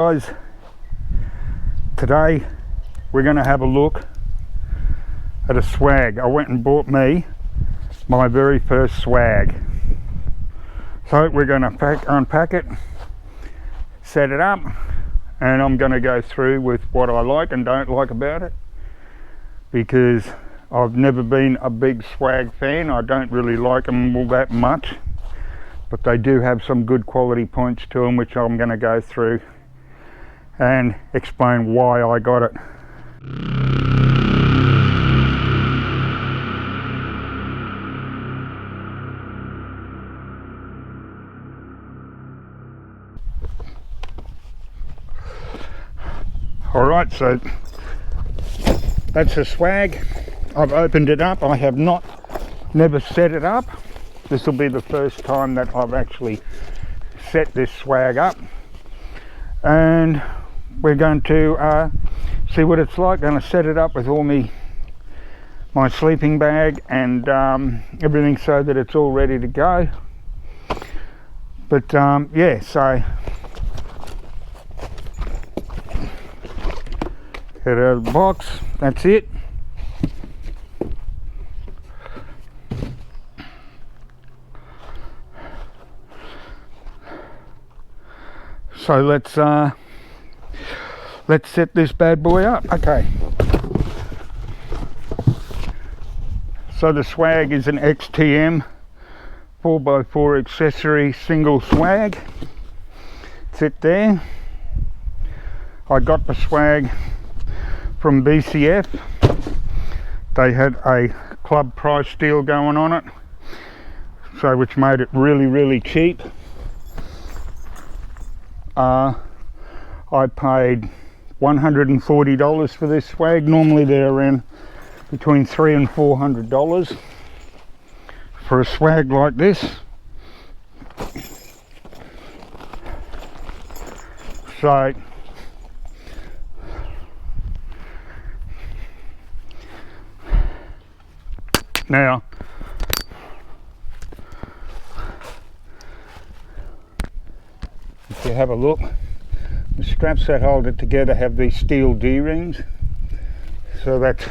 Guys, today we're going to have a look at a swag. I went and bought me my very first swag. So we're going to unpack it, set it up, and I'm going to go through with what I like and don't like about it, because I've never been a big swag fan. I don't really like them all that much, but they do have some good quality points to them, which I'm going to go through and explain why I got it. Alright, so that's a swag. I've opened it up. I have never set it up. This will be the first time that I've actually set this swag up, and we're going to see what it's like. Going to set it up with all my sleeping bag and everything, so that it's all ready to go. But yeah, so get out of the box. That's it. So let's set this bad boy up. Okay. So the swag is an XTM 4x4 accessory single swag. Sit there. I got the swag from BCF. They had a club price deal going on it, so which made it really cheap. I paid $140 for this swag. Normally they're around between $300 and $400 for a swag like this. So now if you have a look, the straps that hold it together have these steel D-rings, so that's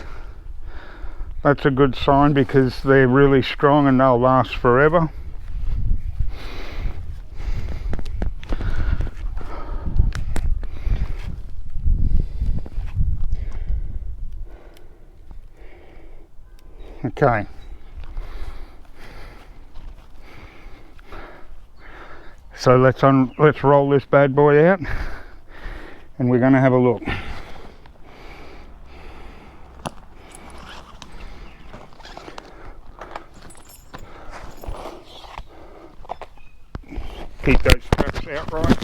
a good sign, because they're really strong and they'll last forever. Okay. So let's roll this bad boy out, and we're going to have a look. Keep those straps out right.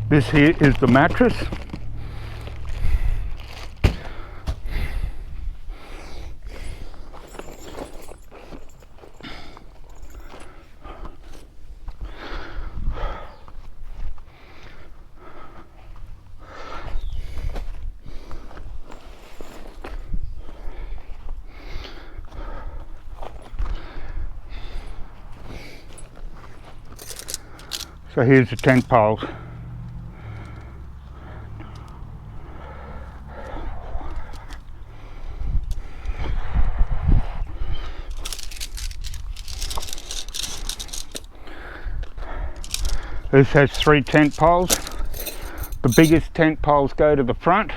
This here is the mattress. So here's the tent poles. This has 3 tent poles. The biggest tent poles go to the front,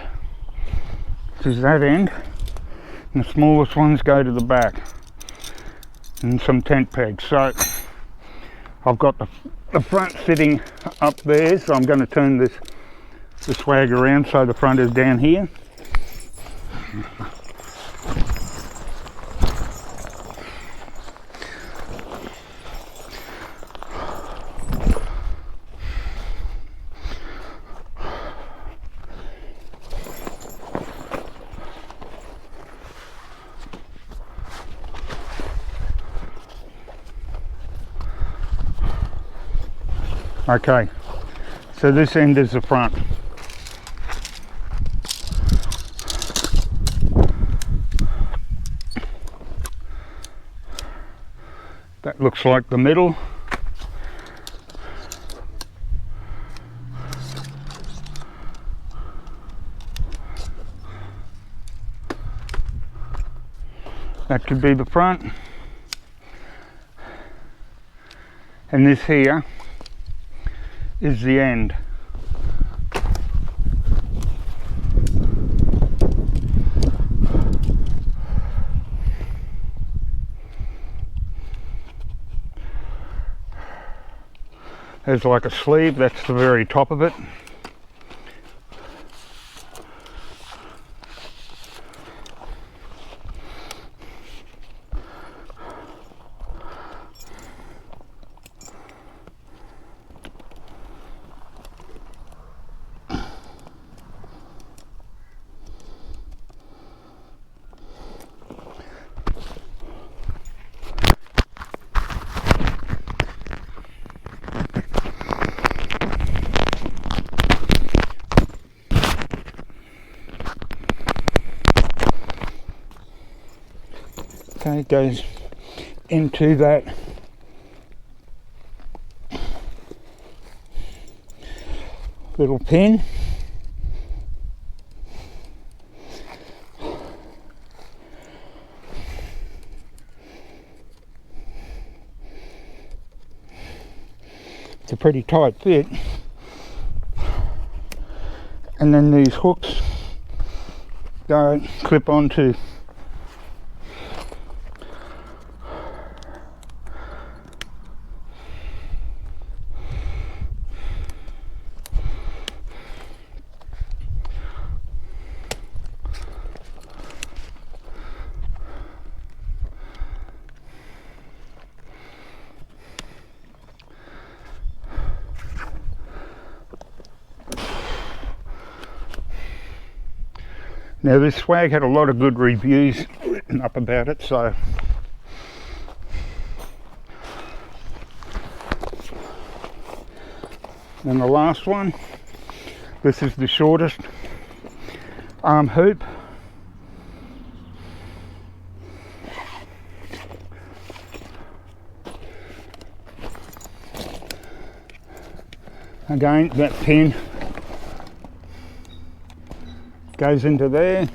which is that end, and the smallest ones go to the back, and some tent pegs. So I've got the front sitting up there, so I'm going to turn the swag around so the front is down here. Okay, so this end is the front. That looks like the middle. That could be the front. And this here is the end. There's like a sleeve, that's the very top of it. Okay, it goes into that little pin. It's a pretty tight fit. And then these hooks go clip onto Now this swag had a lot of good reviews written up about it, so and the last one, this is the shortest arm hoop. Again, that pin goes into there.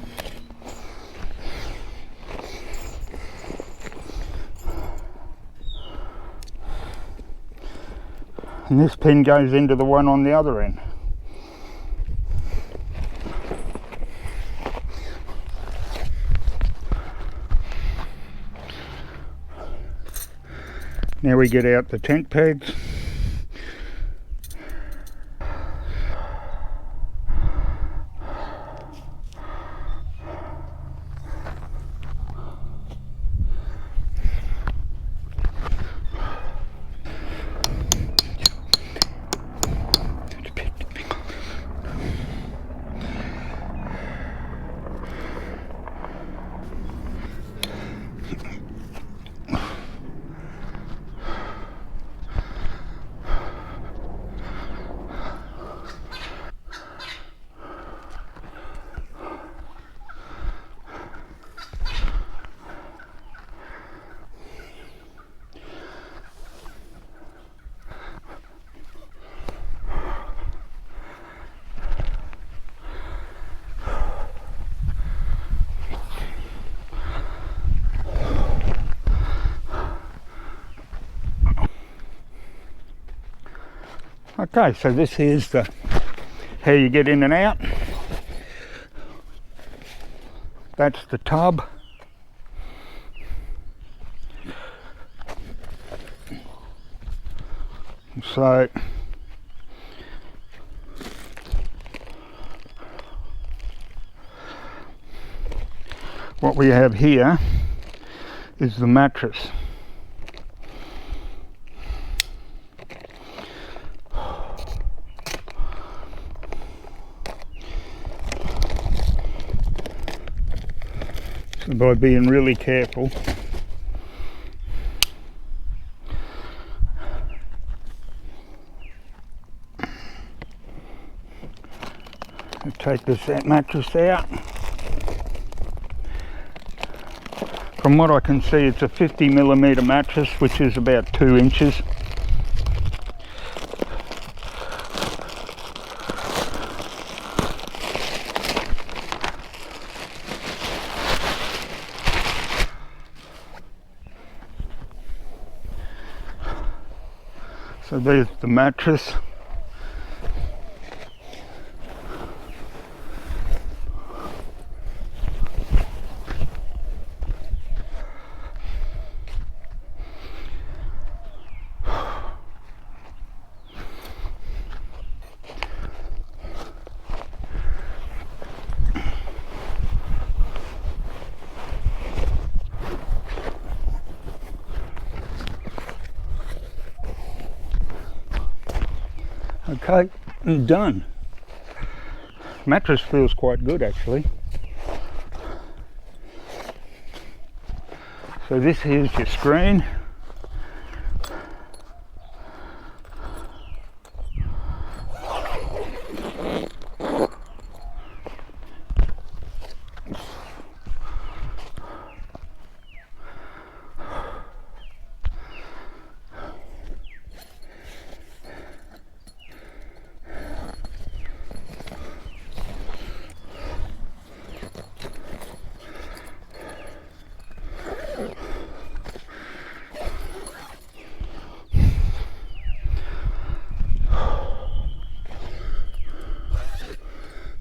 And this pin goes into the one on the other end. Now we get out the tent pegs. Okay, so this is the how you get in and out. That's the tub. So what we have here is the mattress. So by being really careful, Take this mattress out. From what I can see, it's a 50mm mattress, which is about 2 inches. So there's the mattress. Okay, I'm done. Mattress feels quite good actually. So this here's your screen.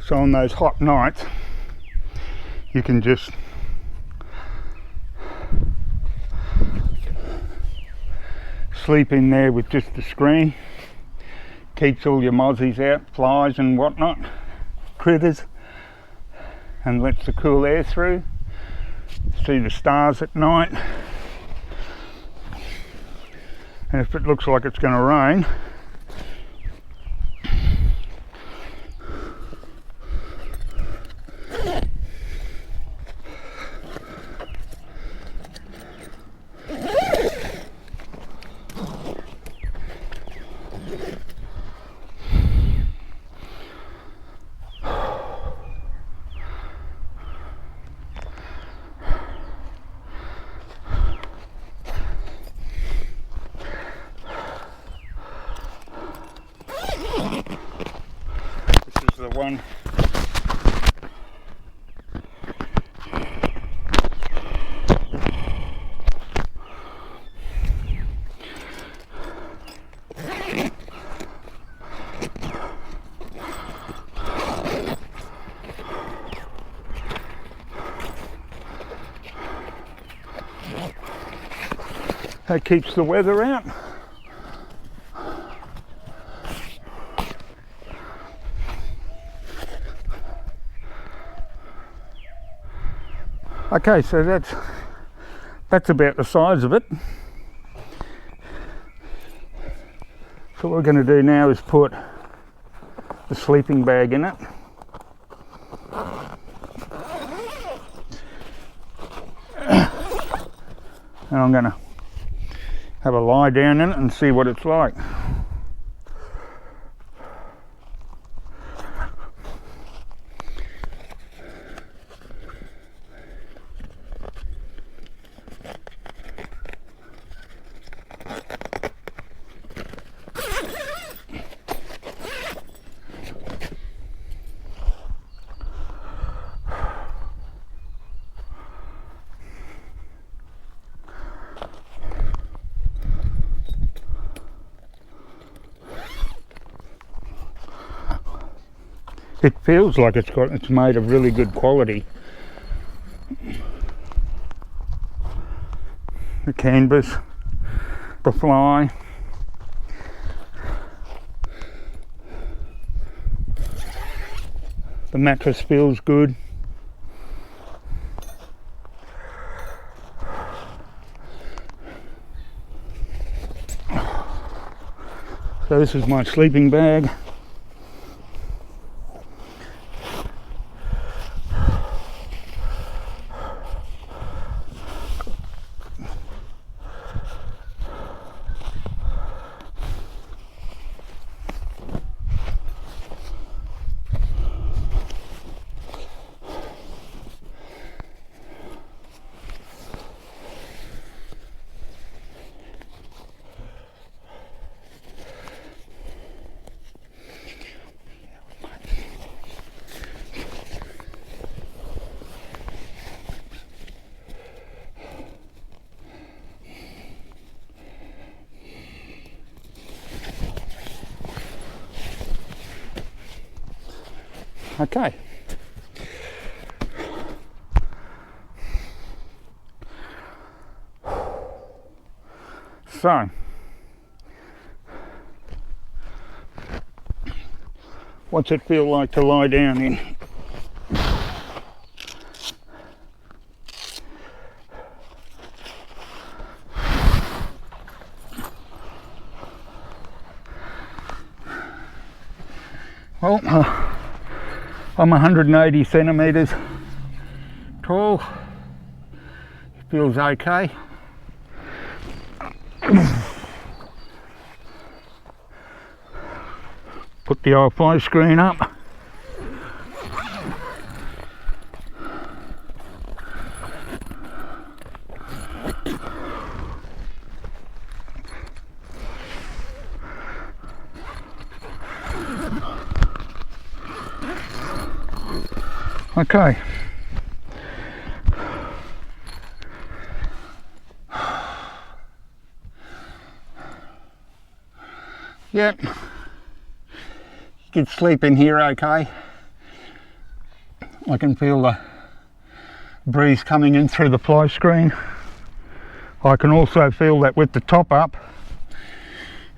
So on those hot nights, you can just sleep in there with just the screen. Keeps all your mozzies out, flies and whatnot, critters, and lets the cool air through. See the stars at night. And if it looks like it's going to rain, the one that keeps the weather out. Okay, so that's about the size of it. So what we're going to do now is put the sleeping bag in it. And I'm going to have a lie down in it and see what it's like. It feels like it's made of really good quality. The canvas, the fly. The mattress feels good. So this is my sleeping bag. Okay. So, what's it feel like to lie down in? Well, I'm 180 centimetres tall. It feels okay. Put the old fly screen up. Okay. Yep. You can sleep in here okay. I can feel the breeze coming in through the fly screen. I can also feel that with the top up,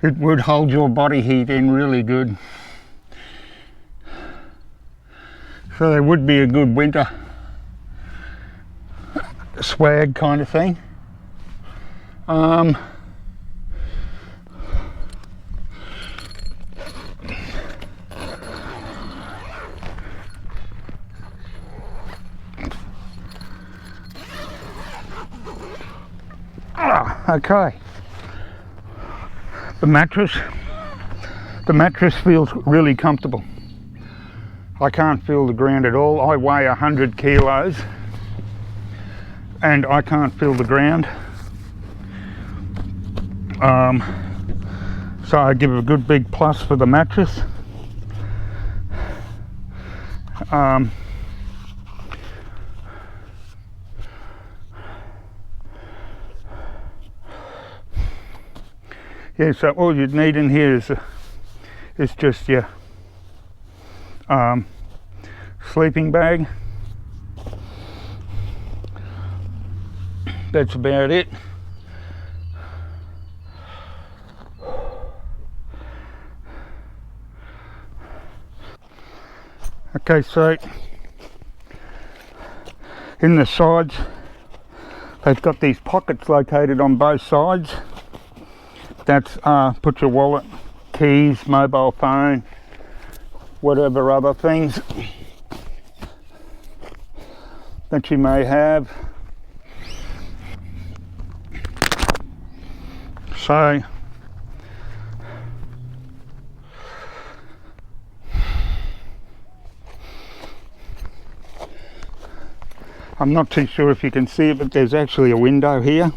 it would hold your body heat in really good. So there would be a good winter swag kind of thing. Okay. The mattress feels really comfortable. I can't feel the ground at all. I weigh 100 kilos and I can't feel the ground. So I give it a good big plus for the mattress. Yeah, so all you'd need in here is just your sleeping bag. That's about it. Okay, so in the sides, they've got these pockets located on both sides. That's put your wallet, keys, mobile phone, whatever other things that you may have. So I'm not too sure if you can see it, but there's actually a window here.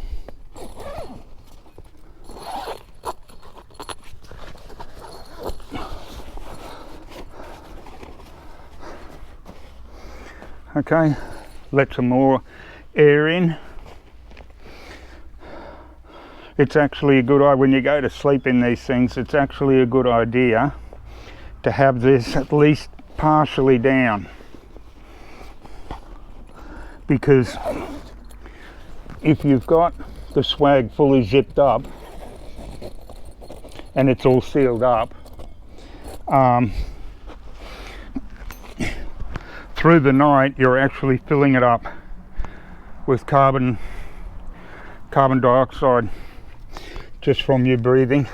Okay, let some more air in. It's actually a good idea when you go to sleep in these things, it's actually a good idea to have this at least partially down, because if you've got the swag fully zipped up and it's all sealed up, through the night you're actually filling it up with carbon dioxide just from your breathing,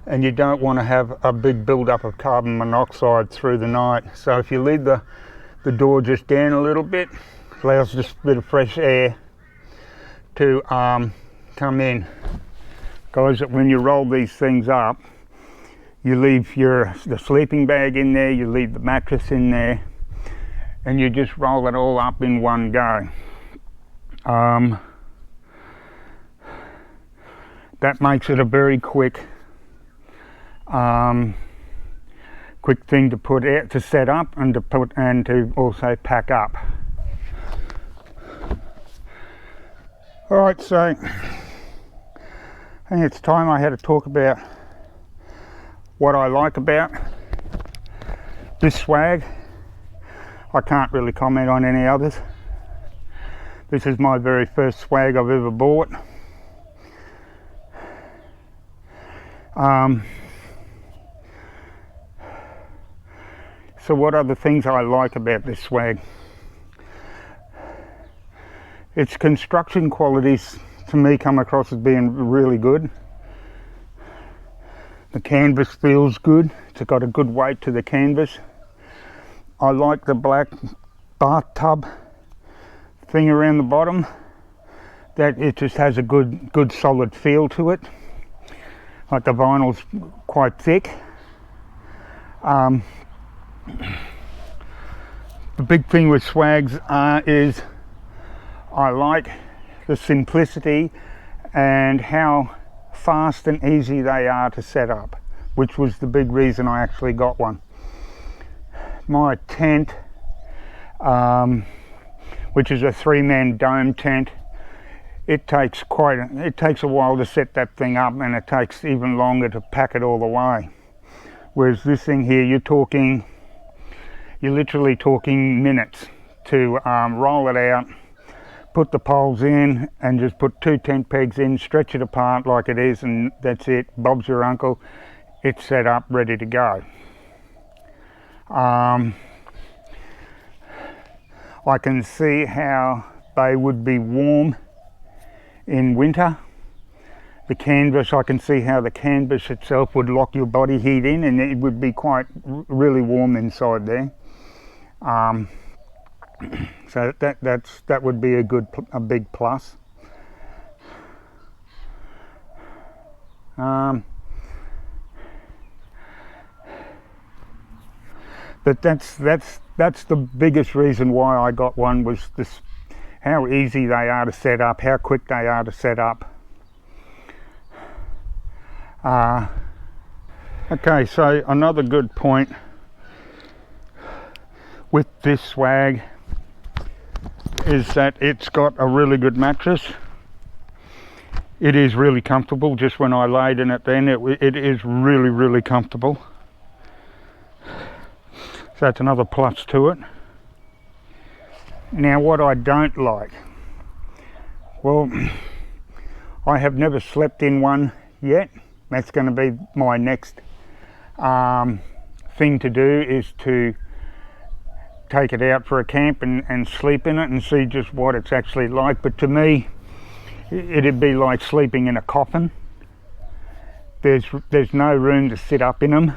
and you don't want to have a big build-up of carbon monoxide through the night. So if you leave the door just down a little bit, allows just a bit of fresh air to come in. Guys, when you roll these things up, you leave the sleeping bag in there, you leave the mattress in there, and you just roll it all up in one go. That makes it a very quick thing to set up and to also pack up. All right, so I think it's time I had to talk about what I like about this swag. I can't really comment on any others. This is my very first swag I've ever bought. So what are the things I like about this swag? Its construction qualities to me come across as being really good. The canvas feels good. It's got a good weight to the canvas. I like the black bathtub thing around the bottom. That it just has a good solid feel to it. Like the vinyl's quite thick. The big thing with swags is I like the simplicity and how fast and easy they are to set up, which was the big reason I actually got one. My tent, which is a 3-man dome tent, it takes a while to set that thing up, and it takes even longer to pack it all the way. Whereas this thing here, you're literally talking minutes to roll it out, put the poles in, and just put 2 tent pegs in, stretch it apart like it is, and that's it. Bob's your uncle. It's set up, ready to go. I can see how they would be warm in winter. The canvas, I can see how the canvas itself would lock your body heat in, and it would be quite really warm inside there. So that would be a big plus. But that's the biggest reason why I got one, was this, how easy they are to set up, how quick they are to set up. Okay, so another good point with this swag is that it's got a really good mattress. It is really comfortable. Just when I laid in it then, it is really comfortable. So that's another plus to it. Now what I don't like, well, I have never slept in one yet. That's going to be my next thing to do, is to take it out for a camp and sleep in it and see just what it's actually like. But to me, it'd be like sleeping in a coffin. There's no room to sit up in them.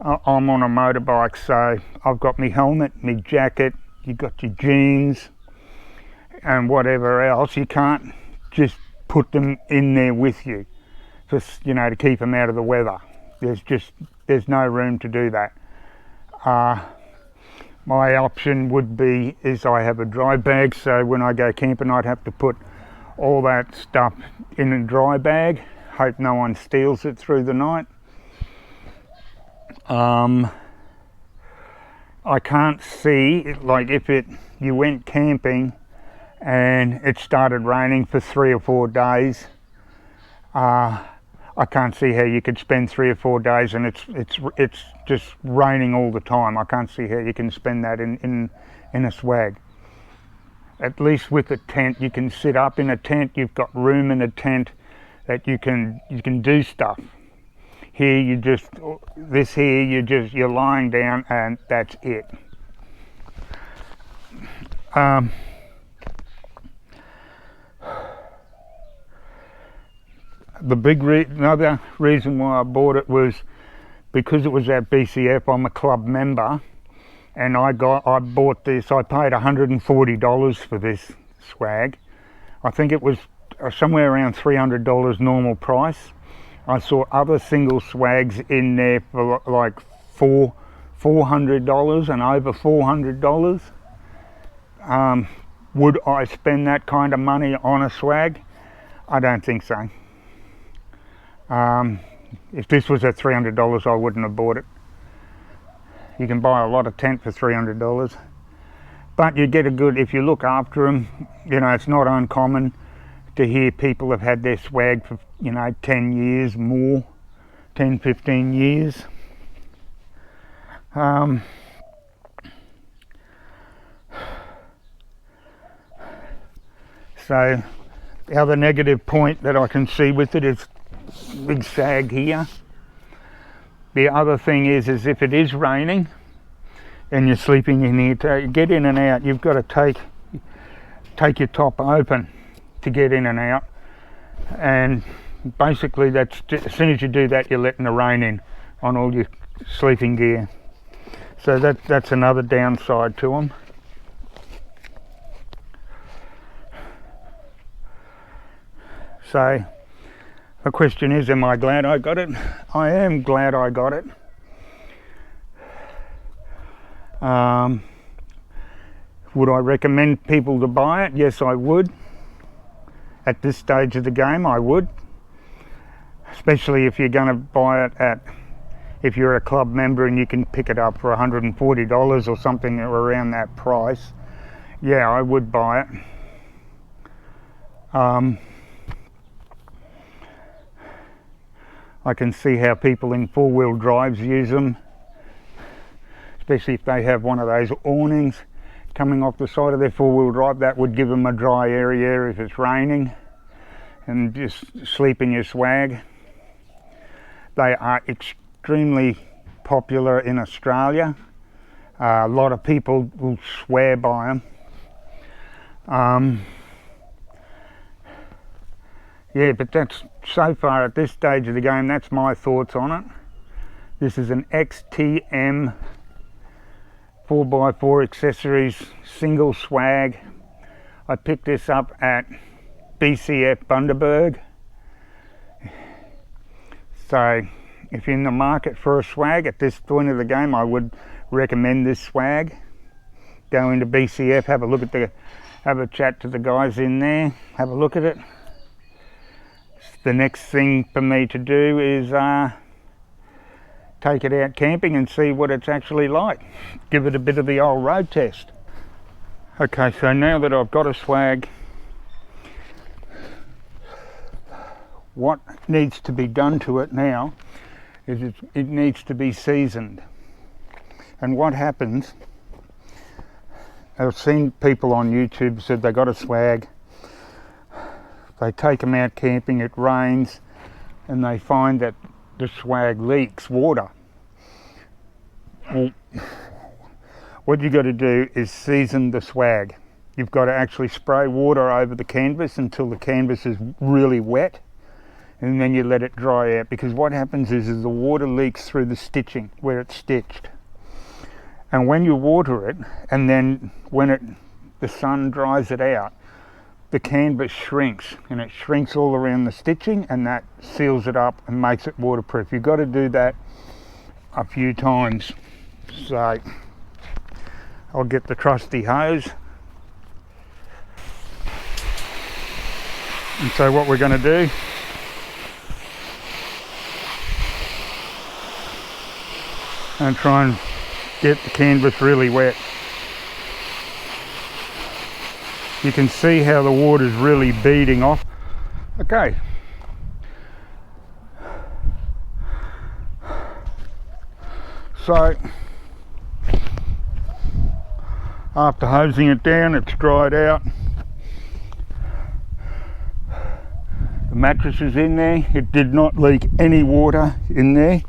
I'm on a motorbike, so I've got my helmet, my jacket, you've got your jeans and whatever else. You can't just put them in there with you, just, you know, to keep them out of the weather. There's no room to do that. My option would be is I have a dry bag, so when I go camping I'd have to put all that stuff in a dry bag, hope no one steals it through the night. I can't see, like, if you went camping and it started raining for 3 or 4 days, I can't see how you could spend 3 or 4 days and it's just raining all the time. I can't see how you can spend that in a swag. At least with a tent, you can sit up in a tent. You've got room in a tent that you can do stuff. Here you're lying down and that's it. Another reason why I bought it was because it was at BCF. I'm a club member, and I bought this. I paid $140 for this swag. I think it was somewhere around $300 normal price. I saw other single swags in there for like $400 and over $400. Would I spend that kind of money on a swag? I don't think so. If this was at $300, I wouldn't have bought it. You can buy a lot of tent for $300, but you get a good, if you look after them, you know, it's not uncommon to hear people have had their swag for, you know, 10 years more, 10, 15 years. So the other negative point that I can see with it is big sag here. The other thing is if it is raining and you're sleeping in here, to get in and out, you've got to take your top open to get in and out. And basically that's as soon as you do that, you're letting the rain in on all your sleeping gear. So that's another downside to them. So the question is, am I glad I got it? I am glad I got it. Would I recommend people to buy it? Yes, I would. At this stage of the game, I would. Especially if you're going to buy it if you're a club member and you can pick it up for $140 or something around that price. Yeah, I would buy it. I can see how people in four-wheel drives use them, especially if they have one of those awnings coming off the side of their four-wheel drive. That would give them a dry area if it's raining, and just sleep in your swag. They are extremely popular in Australia. A lot of people will swear by them. Yeah, but that's so far at this stage of the game, that's my thoughts on it. This is an XTM 4x4 accessories single swag. I picked this up at BCF Bundaberg. So if you're in the market for a swag at this point of the game, I would recommend this swag. Go into BCF, have a chat to the guys in there, have a look at it. The next thing for me to do is take it out camping and see what it's actually like. Give it a bit of the old road test. Okay, so now that I've got a swag, what needs to be done to it now is it needs to be seasoned. And what happens, I've seen people on YouTube said they got a swag, they take them out camping, it rains, and they find that the swag leaks water. Well, what you've got to do is season the swag. You've got to actually spray water over the canvas until the canvas is really wet, and then you let it dry out, because what happens is the water leaks through the stitching where it's stitched. And when you water it, and then when the sun dries it out, the canvas shrinks, and it shrinks all around the stitching, and that seals it up and makes it waterproof. You've got to do that a few times. So I'll get the trusty hose. And so what we're going to do, and try and get the canvas really wet. You can see how the water's really beading off. Okay. So, after hosing it down, it's dried out. The mattress is in there. It did not leak any water in there.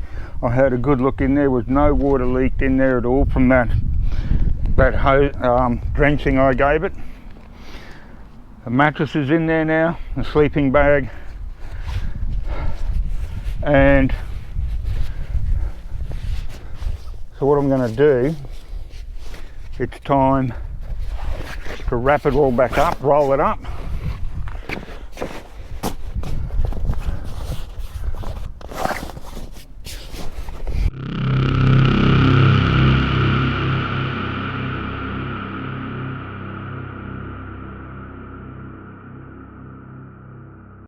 I had a good look in there. There was no water leaked in there at all from that drenching I gave it. The mattress is in there now, the sleeping bag, and so what I'm going to do, it's time to wrap it all back up, roll it up,